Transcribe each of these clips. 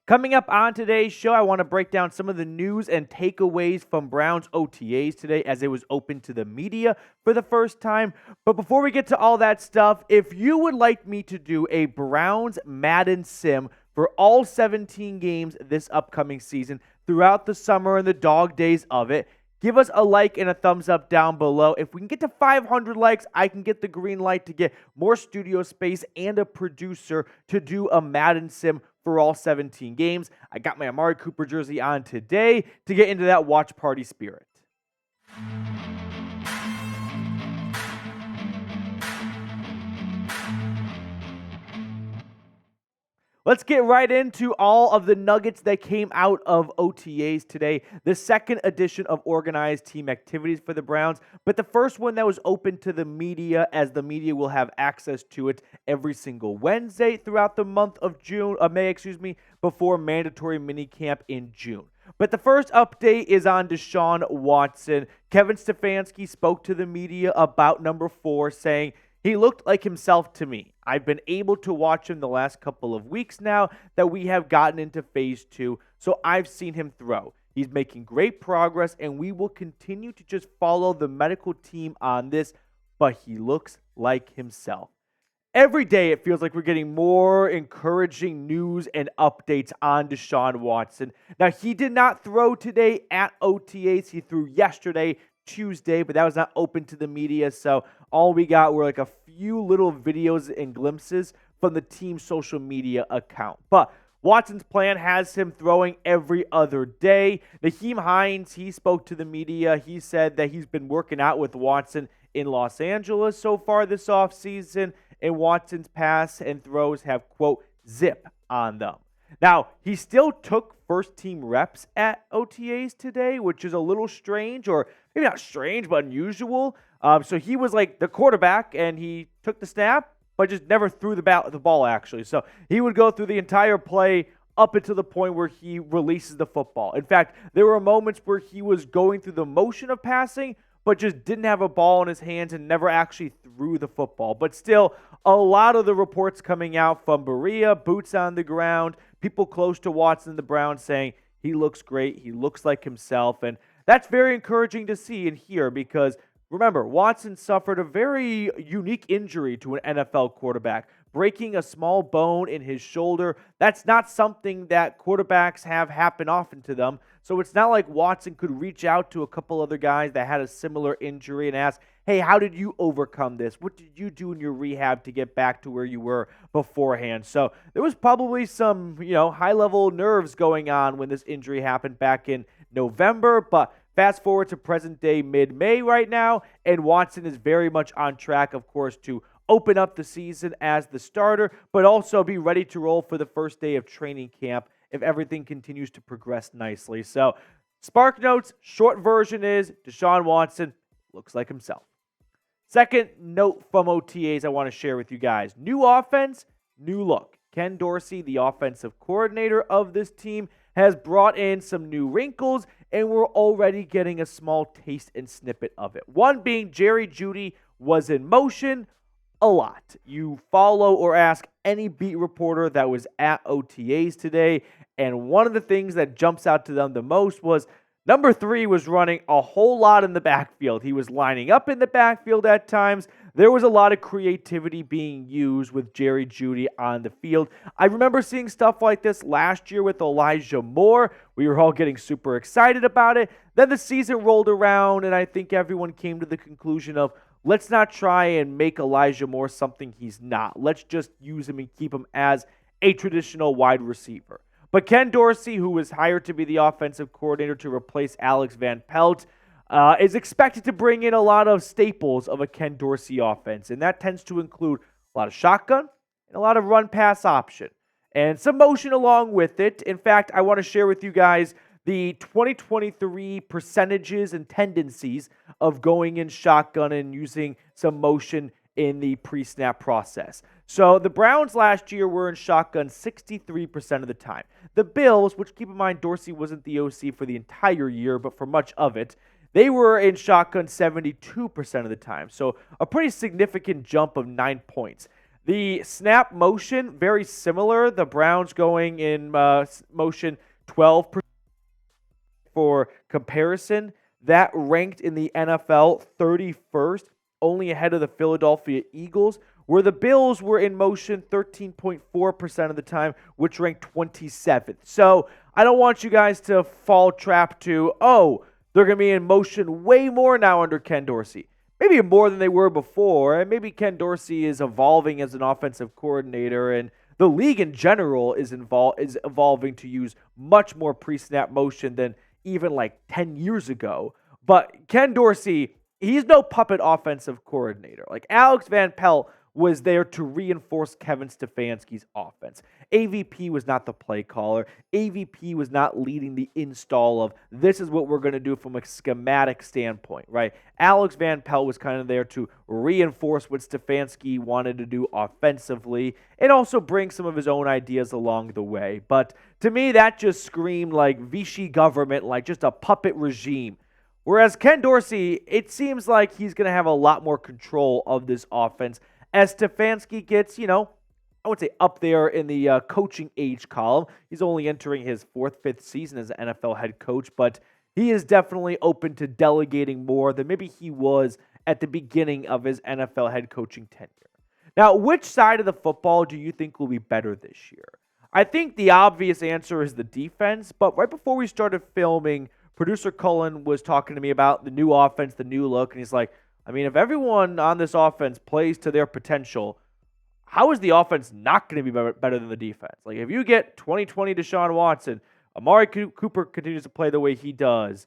Coming up on today's show, I want to break down some of the news and takeaways from Browns OTAs today as it was open to the media for the first time. But before we get to all that stuff, if you would like me to do a Browns Madden sim for all 17 games this upcoming season throughout the summer and the dog days of it, give us a like and a thumbs up down below. If we can get to 500 likes, I can get the green light to get more studio space and a producer to do a Madden sim for all 17 games. I got my Amari Cooper jersey on today to get into that watch party spirit. Let's get right into all of the nuggets that came out of OTAs today. The second edition of organized team activities for the Browns, but the first one that was open to the media, as the media will have access to it every single Wednesday throughout the month of May, before mandatory minicamp in June. But the first update is on Deshaun Watson. Kevin Stefanski spoke to the media about number 4, saying, "He looked like himself to me. I've been able to watch him the last couple of weeks now that we have gotten into phase 2, so I've seen him throw. He's making great progress, and we will continue to just follow the medical team on this, but he looks like himself." Every day it feels like we're getting more encouraging news and updates on Deshaun Watson. Now, he did not throw today at OTAs. He threw yesterday, Tuesday, but that was not open to the media, so all we got were like a few little videos and glimpses from the team's social media account. But Watson's plan has him throwing every other day. Nyheim Hines, he spoke to the media. He said that he's been working out with Watson in Los Angeles so far this offseason, and Watson's pass and throws have, quote, zip on them. Now, he still took first-team reps at OTAs today, which is a little strange, or maybe not strange, but unusual. So he was like the quarterback, and he took the snap, but just never threw the ball, actually. So he would go through the entire play up until the point where he releases the football. In fact, there were moments where he was going through the motion of passing, but just didn't have a ball in his hands and never actually threw the football. But still, a lot of the reports coming out from Berea, boots on the ground, people close to Watson and the Browns saying he looks great, he looks like himself, and that's very encouraging to see and hear because, remember, Watson suffered a very unique injury to an NFL quarterback, breaking a small bone in his shoulder. That's not something that quarterbacks have happen often to them. So it's not like Watson could reach out to a couple other guys that had a similar injury and ask, hey, how did you overcome this? What did you do in your rehab to get back to where you were beforehand? So there was probably some, high-level nerves going on when this injury happened back in November, but fast forward to present day mid-May right now, and Watson is very much on track, of course, to open up the season as the starter, but also be ready to roll for the first day of training camp if everything continues to progress nicely. So, Spark Notes, short version is Deshaun Watson looks like himself. Second note from OTAs I want to share with you guys. New offense, new look. Ken Dorsey, the offensive coordinator of this team, has brought in some new wrinkles, and we're already getting a small taste and snippet of it. One being Jerry Jeudy was in motion a lot. You follow or ask any beat reporter that was at OTAs today, and one of the things that jumps out to them the most was number 3 was running a whole lot in the backfield. He was lining up in the backfield at times. There was a lot of creativity being used with Jerry Jeudy on the field. I remember seeing stuff like this last year with Elijah Moore. We were all getting super excited about it. Then the season rolled around, and I think everyone came to the conclusion of, let's not try and make Elijah Moore something he's not. Let's just use him and keep him as a traditional wide receiver. But Ken Dorsey, who was hired to be the offensive coordinator to replace Alex Van Pelt, is expected to bring in a lot of staples of a Ken Dorsey offense, and that tends to include a lot of shotgun and a lot of run-pass option, and some motion along with it. In fact, I want to share with you guys the 2023 percentages and tendencies of going in shotgun and using some motion in the pre-snap process. So the Browns last year were in shotgun 63% of the time. The Bills, which keep in mind Dorsey wasn't the OC for the entire year, but for much of it, they were in shotgun 72% of the time. So a pretty significant jump of 9 points. The snap motion, very similar. The Browns going in motion 12% for comparison. That ranked in the NFL 31st, only ahead of the Philadelphia Eagles, where the Bills were in motion 13.4% of the time, which ranked 27th. So I don't want you guys to fall trap to, oh, they're going to be in motion way more now under Ken Dorsey. Maybe more than they were before, and maybe Ken Dorsey is evolving as an offensive coordinator, and the league in general is evolving to use much more pre-snap motion than even like 10 years ago. But Ken Dorsey, he's no puppet offensive coordinator. Like Alex Van Pelt was there to reinforce Kevin Stefanski's offense. AVP was not the play caller. AVP was not leading the install of this is what we're going to do from a schematic standpoint, right? Alex Van Pelt was kind of there to reinforce what Stefanski wanted to do offensively and also bring some of his own ideas along the way. But to me, that just screamed like Vichy government, like just a puppet regime. Whereas Ken Dorsey, it seems like he's going to have a lot more control of this offense as Stefanski gets, I would say up there in the coaching age column. He's only entering his 4th, 5th season as an NFL head coach, but he is definitely open to delegating more than maybe he was at the beginning of his NFL head coaching tenure. Now, which side of the football do you think will be better this year? I think the obvious answer is the defense, but right before we started filming, producer Cullen was talking to me about the new offense, the new look, and he's like, if everyone on this offense plays to their potential, how is the offense not going to be better than the defense? Like, if you get 2020 Deshaun Watson, Amari Cooper continues to play the way he does,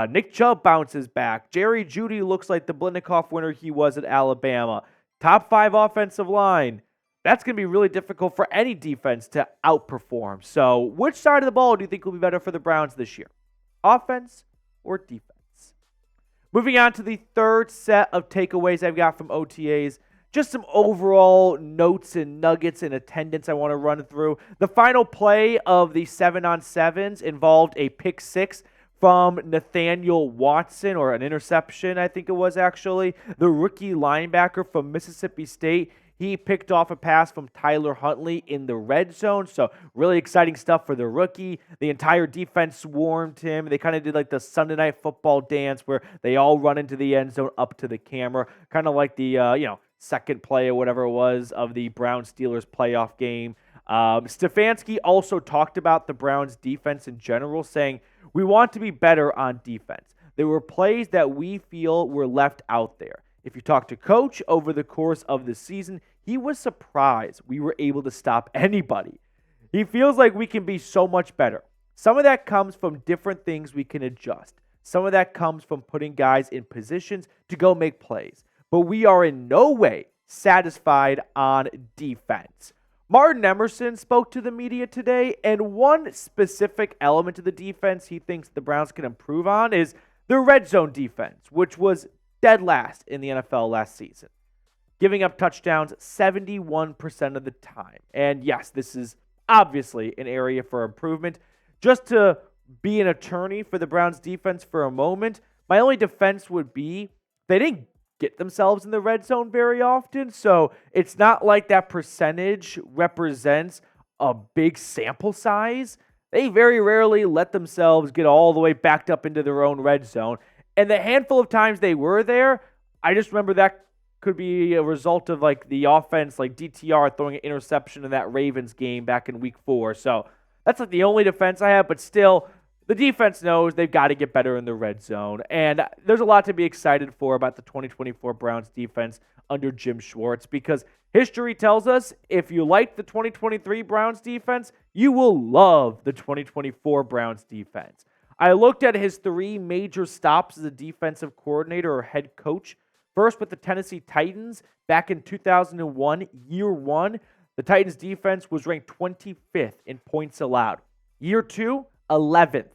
Nick Chubb bounces back, Jerry Jeudy looks like the Blitnikoff winner he was at Alabama, top 5 offensive line, that's going to be really difficult for any defense to outperform. So, which side of the ball do you think will be better for the Browns this year? Offense or defense? Moving on to the third set of takeaways I've got from OTAs. Just some overall notes and nuggets and attendance I want to run through. The final play of the 7-on-7s involved a pick 6 from Nathaniel Watson, or an interception, I think it was actually. The rookie linebacker from Mississippi State. He picked off a pass from Tyler Huntley in the red zone, so really exciting stuff for the rookie. The entire defense swarmed him. They kind of did like the Sunday Night Football dance where they all run into the end zone up to the camera, kind of like the second play or whatever it was of the Browns-Steelers playoff game. Stefanski also talked about the Browns' defense in general, saying, we want to be better on defense. There were plays that we feel were left out there. If you talk to Coach over the course of the season, he was surprised we were able to stop anybody. He feels like we can be so much better. Some of that comes from different things we can adjust. Some of that comes from putting guys in positions to go make plays. But we are in no way satisfied on defense. Martin Emerson spoke to the media today, and one specific element of the defense he thinks the Browns can improve on is the red zone defense, which was dead last in the NFL last season, giving up touchdowns 71% of the time. And yes, this is obviously an area for improvement. Just to be an attorney for the Browns defense for a moment, my only defense would be they didn't get themselves in the red zone very often, so it's not like that percentage represents a big sample size. They very rarely let themselves get all the way backed up into their own red zone. And the handful of times they were there, I just remember that could be a result of like the offense, like DTR throwing an interception in that Ravens game back in week 4. So that's like the only defense I have, but still, the defense knows they've got to get better in the red zone. And there's a lot to be excited for about the 2024 Browns defense under Jim Schwartz, because history tells us if you like the 2023 Browns defense, you will love the 2024 Browns defense. I looked at his 3 major stops as a defensive coordinator or head coach. First with the Tennessee Titans back in 2001, year 1. The Titans defense was ranked 25th in points allowed. Year 2, 11th.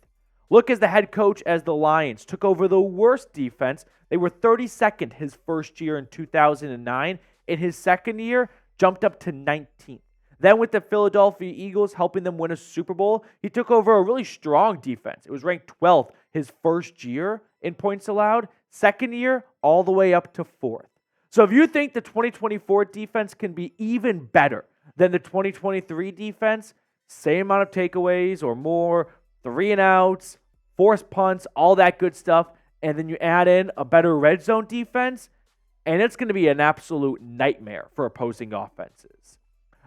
Look as the head coach as the Lions took over the worst defense. They were 32nd his first year in 2009. In his second year, jumped up to 19th. Then with the Philadelphia Eagles helping them win a Super Bowl, he took over a really strong defense. It was ranked 12th his first year in points allowed. Second year, all the way up to 4th. So if you think the 2024 defense can be even better than the 2023 defense, same amount of takeaways or more, 3 and outs, forced punts, all that good stuff, and then you add in a better red zone defense, and it's going to be an absolute nightmare for opposing offenses.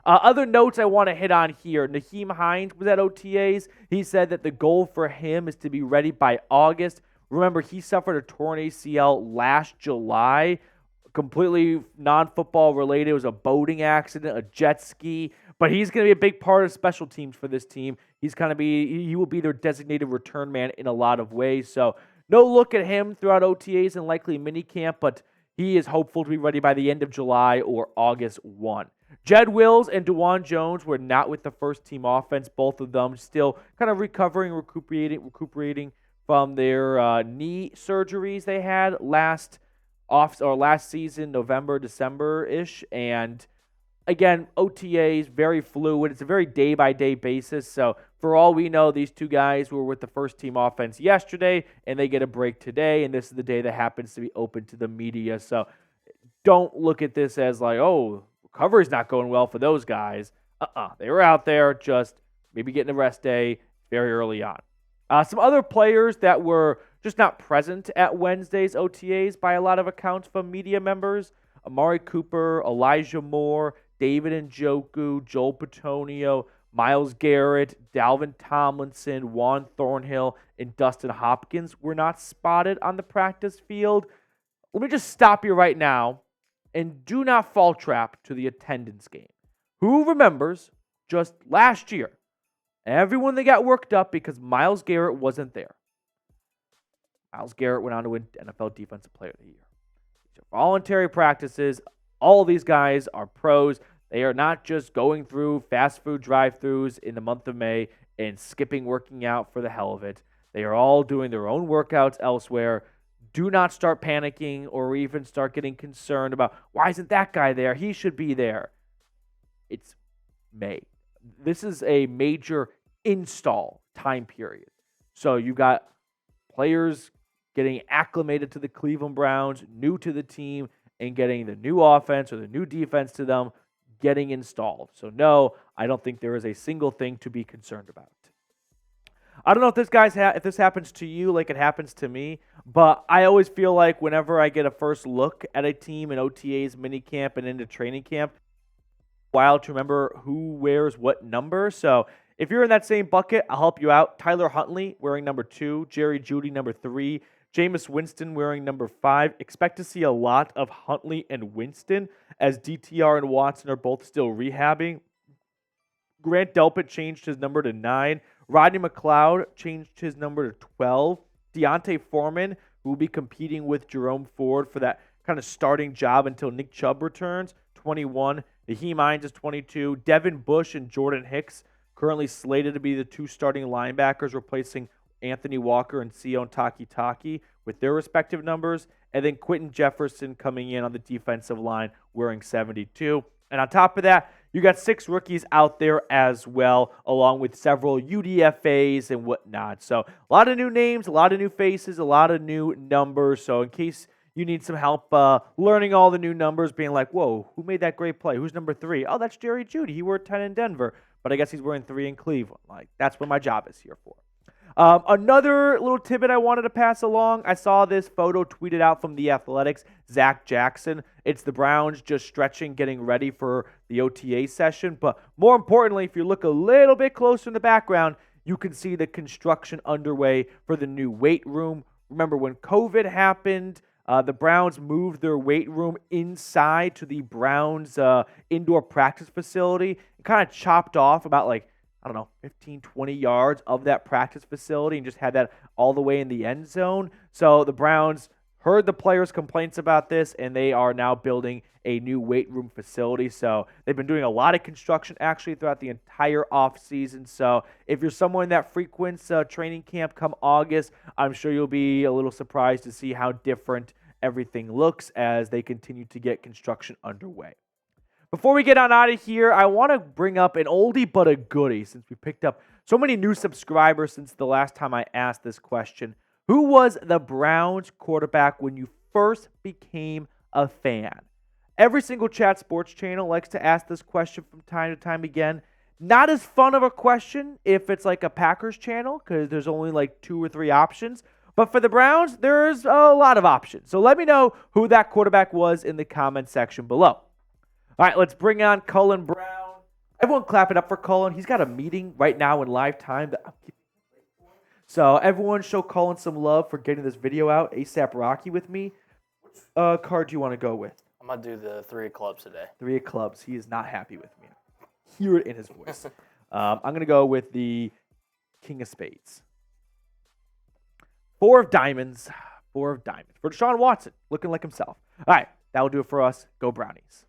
Other notes I want to hit on here. Nyheim Hines was at OTAs. He said that the goal for him is to be ready by August. Remember, he suffered a torn ACL last July, completely non-football related. It was a boating accident, a jet ski. But he's going to be a big part of special teams for this team. He will be their designated return man in a lot of ways. So no look at him throughout OTAs and likely minicamp, but he is hopeful to be ready by the end of July or August 1. Jed Wills and Dawand Jones were not with the first team offense. Both of them still kind of recuperating from their knee surgeries they had last season, November, December-ish. And again, OTAs, very fluid. It's a very day-by-day basis. So for all we know, these two guys were with the first team offense yesterday, and they get a break today, and this is the day that happens to be open to the media. So don't look at this as like, oh, recovery's not going well for those guys. They were out there just maybe getting a rest day very early on. Some other players that were just not present at Wednesday's OTAs by a lot of accounts from media members: Amari Cooper, Elijah Moore, David Njoku, Joel Bitonio, Myles Garrett, Dalvin Tomlinson, Juan Thornhill, and Dustin Hopkins were not spotted on the practice field. Let me just stop you right now and do not fall trap to the attendance game. Who remembers just last year, everyone that got worked up because Myles Garrett wasn't there? Myles Garrett went on to win NFL Defensive Player of the Year. These are voluntary practices. All these guys are pros. They are not just going through fast food drive-thrus in the month of May and skipping working out for the hell of it. They are all doing their own workouts elsewhere. Do not start panicking or even start getting concerned about, why isn't that guy there? He should be there. It's May. This is a major install time period. So you got players getting acclimated to the Cleveland Browns, new to the team, and getting the new offense or the new defense to them getting installed. So no, I don't think there is a single thing to be concerned about. I don't know if this happens to you like it happens to me, but I always feel like whenever I get a first look at a team in OTAs, minicamp, and into training camp, it's a while to remember who wears what number. So if you're in that same bucket, I'll help you out. Tyler Huntley wearing number 2, Jerry Jeudy number 3, Jameis Winston wearing number 5. Expect to see a lot of Huntley and Winston as DTR and Watson are both still rehabbing. Grant Delpit changed his number to 9. Rodney McLeod changed his number to 12. D'Onta Formean, who will be competing with Jerome Ford for that kind of starting job until Nick Chubb returns, 21. Nyheim Hines is 22. Devin Bush and Jordan Hicks, currently slated to be the 2 starting linebackers, replacing Anthony Walker and Sion Takitaki with their respective numbers. And then Quinton Jefferson coming in on the defensive line wearing 72. And on top of that, you got 6 rookies out there as well, along with several UDFAs and whatnot. So a lot of new names, a lot of new faces, a lot of new numbers. So in case you need some help learning all the new numbers, being like, whoa, who made that great play? Who's number 3? Oh, that's Jerry Jeudy. He wore 10 in Denver, but I guess he's wearing 3 in Cleveland. Like, that's what my job is here for. Another little tidbit I wanted to pass along. I saw this photo tweeted out from The Athletic's Zach Jackson. It's the Browns just stretching, getting ready for the OTA session. But more importantly, if you look a little bit closer in the background, you can see the construction underway for the new weight room. Remember, when COVID happened, the Browns moved their weight room inside to the Browns indoor practice facility and kind of chopped off about 15, 20 yards of that practice facility and just had that all the way in the end zone. So the Browns heard the players' complaints about this, and they are now building a new weight room facility. So they've been doing a lot of construction actually throughout the entire offseason. So if you're someone that frequents training camp come August, I'm sure you'll be a little surprised to see how different everything looks as they continue to get construction underway. Before we get on out of here, I want to bring up an oldie but a goodie since we picked up so many new subscribers since the last time I asked this question. Who was the Browns quarterback when you first became a fan? Every single chat sports channel likes to ask this question from time to time again. Not as fun of a question if it's like a Packers channel because there's only like 2 or 3 options. But for the Browns, there's a lot of options. So let me know who that quarterback was in the comment section below. All right, let's bring on Cullen Brown. Everyone clap it up for Cullen. He's got a meeting right now in live time that I'm keeping late for. So everyone show Cullen some love for getting this video out. ASAP Rocky with me. Which card do you want to go with? I'm going to do the 3 of clubs today. 3 of clubs. He is not happy with me. Hear it in his voice. I'm going to go with the King of Spades. 4 of diamonds. 4 of diamonds. For Deshaun Watson, looking like himself. All right, that will do it for us. Go Brownies.